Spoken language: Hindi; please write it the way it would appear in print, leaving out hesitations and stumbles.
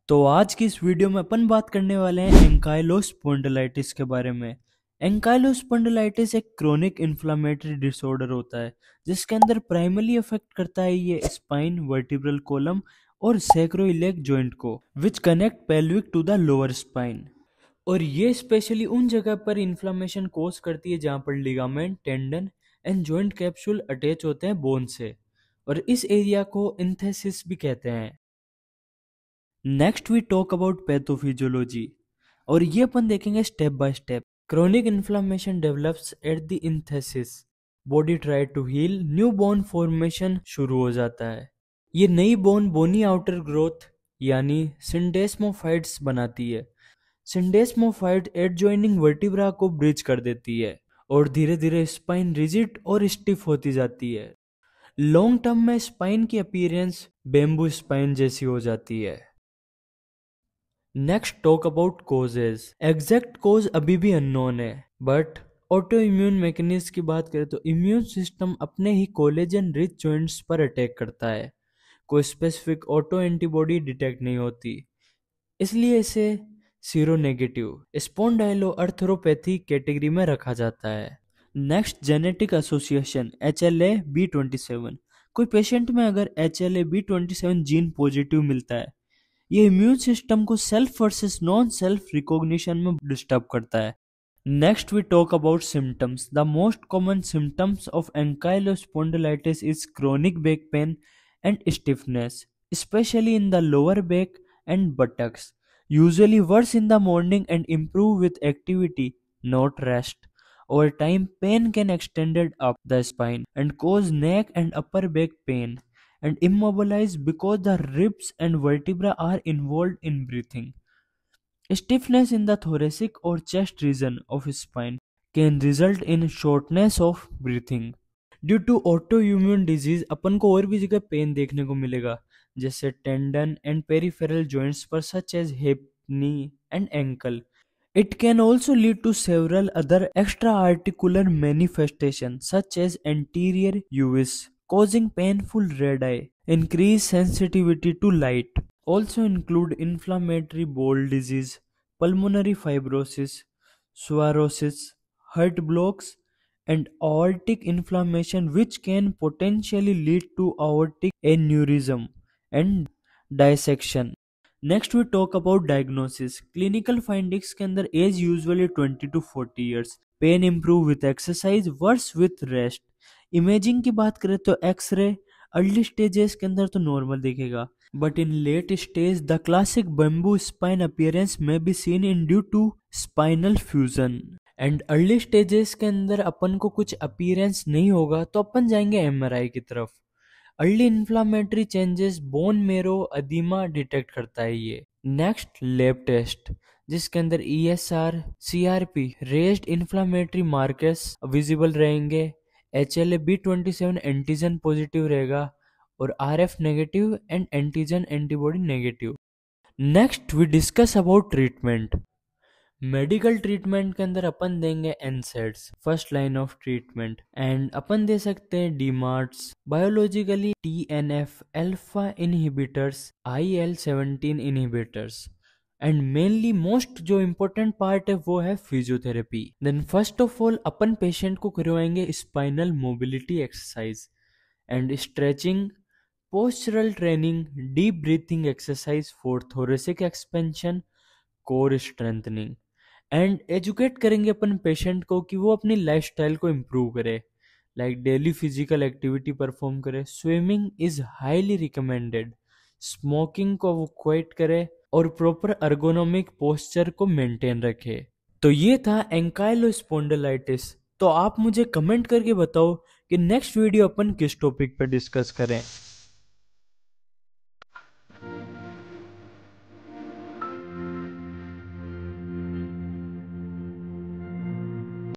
तो आज की इस वीडियो में अपन बात करने वाले हैं एंकाइलोस्पोंडिलाइटिस के बारे में। एंकाइलोस्पोंडिलाइटिस एक क्रोनिक इन्फ्लामेटरी डिसऑर्डर होता है जिसके अंदर प्राइमरी अफेक्ट करता है ये स्पाइन, वर्टिब्रल कॉलम और सैक्रोइलियक जॉइंट को, which connect pelvic to the lower spine. और ये स्पेशली उन जगह पर इन्फ्लामेशन कोज करती है जहां पर ligament, tendon and joint capsule attach होते हैं बोन से, और इस एरिया को इंथेसिस भी कहते हैं। Next we talk about pathophysiology, और ये अपन देखेंगे step by step. Chronic inflammation develops at the enthesis, body try to heal, new bone formation शुरू हो जाता है। ये नई बोन बोनी आउटर ग्रोथ यानी सिंडेस्मोफाइट्स बनाती है। सिंडेस्मोफाइट एडजॉइनिंग वर्टिब्रा को ब्रिज कर देती है और धीरे धीरे स्पाइन रिजिड और स्टिफ होती जाती है। लॉन्ग टर्म में स्पाइन की अपीयरेंस बेम्बू स्पाइन जैसी हो जाती है। Next talk about causes. Exact cause अभी भी अननोन है, बट ऑटो इम्यून मैकेनिज्म की बात करें तो इम्यून सिस्टम अपने ही कोलेजन रिच जॉइंट्स पर अटैक करता है। कोई स्पेसिफिक ऑटो एंटीबॉडी डिटेक्ट नहीं होती, इसलिए इसे सीरोनेगेटिव स्पॉन्डाइलोआर्थरोपैथी कैटेगरी में रखा जाता है। Next, genetic association HLA-B27। कोई पेशेंट में अगर HLA-B27 जीन पॉजिटिव मिलता है, ये इम्यून सिस्टम को self versus non self recognition में डिस्टर्ब करता है। Next we talk about symptoms. The most common symptoms of ankylosing spondylitis is chronic back pain and stiffness, especially in the lower back and buttocks, usually worse in the morning and improve with activity, not rest. Over time, pain can extend up the spine and cause neck and upper back pain and immobilize because the ribs and vertebra are involved in breathing. Stiffness in the thoracic or chest region of spine can result in shortness of breathing. Due to autoimmune disease अपन को और भी जगह पेन देखने को मिलेगा, जैसे टेंडन एंड पेरिफेरल जॉइंट्स पर, such as hip, knee and ankle. It can also lead to several other extra-articular manifestations such as anterior uveitis, causing painful red eye, increased sensitivity to light. Also include inflammatory bowel disease, pulmonary fibrosis, psoriasis, heart blocks, and aortic inflammation, which can potentially lead to aortic aneurysm and dissection. Next we talk about diagnosis. Clinical findings के अंदर age usually 20 to 40 years, pain improve with exercise, worse with rest. Imaging की बात करें तो एक्सरे अर्ली स्टेजेस के अंदर तो नॉर्मल दिखेगा, but in late stage the classic bamboo spine appearance may be seen in due to spinal fusion. And early stages के अंदर अपन को कुछ अपीयरेंस नहीं होगा तो अपन जाएंगे MRI की तरफ। Early inflammatory changes, bone marrow अदीमा detect करता है ये। नेक्स्ट, लैब टेस्ट, जिसके अंदर ESR, CRP, raised inflammatory markers visible रहेंगे। HLA-B27 एंटीजन पॉजिटिव रहेगा और RF negative and antigen antibody negative. Next we discuss about treatment. Medical treatment के अंदर अपन देंगे NSAIDs, first line of treatment, and अपन दे सकते हैं DMARDs, biologically TNF alpha inhibitors, IL-17 inhibitors, and mainly most जो इम्पोर्टेंट पार्ट है वो है physiotherapy. Then first of all अपन पेशेंट को करवाएंगे spinal mobility exercise and stretching, postural training, deep breathing exercise for thoracic expansion, core strengthening, and educate करेंगे अपन पेशेंट को कि वो अपनी लाइफस्टाइल को इम्प्रूव करे, like daily physical activity perform करे, swimming is highly recommended, smoking को वो क्विट करे और प्रॉपर अर्गोनोमिक पोस्चर को मेंटेन रखे। तो ये था एंकाइलोस्पोंडिलाइटिस। तो आप मुझे कमेंट करके बताओ कि नेक्स्ट वीडियो अपन किस टॉपिक पर डिस्कस करें।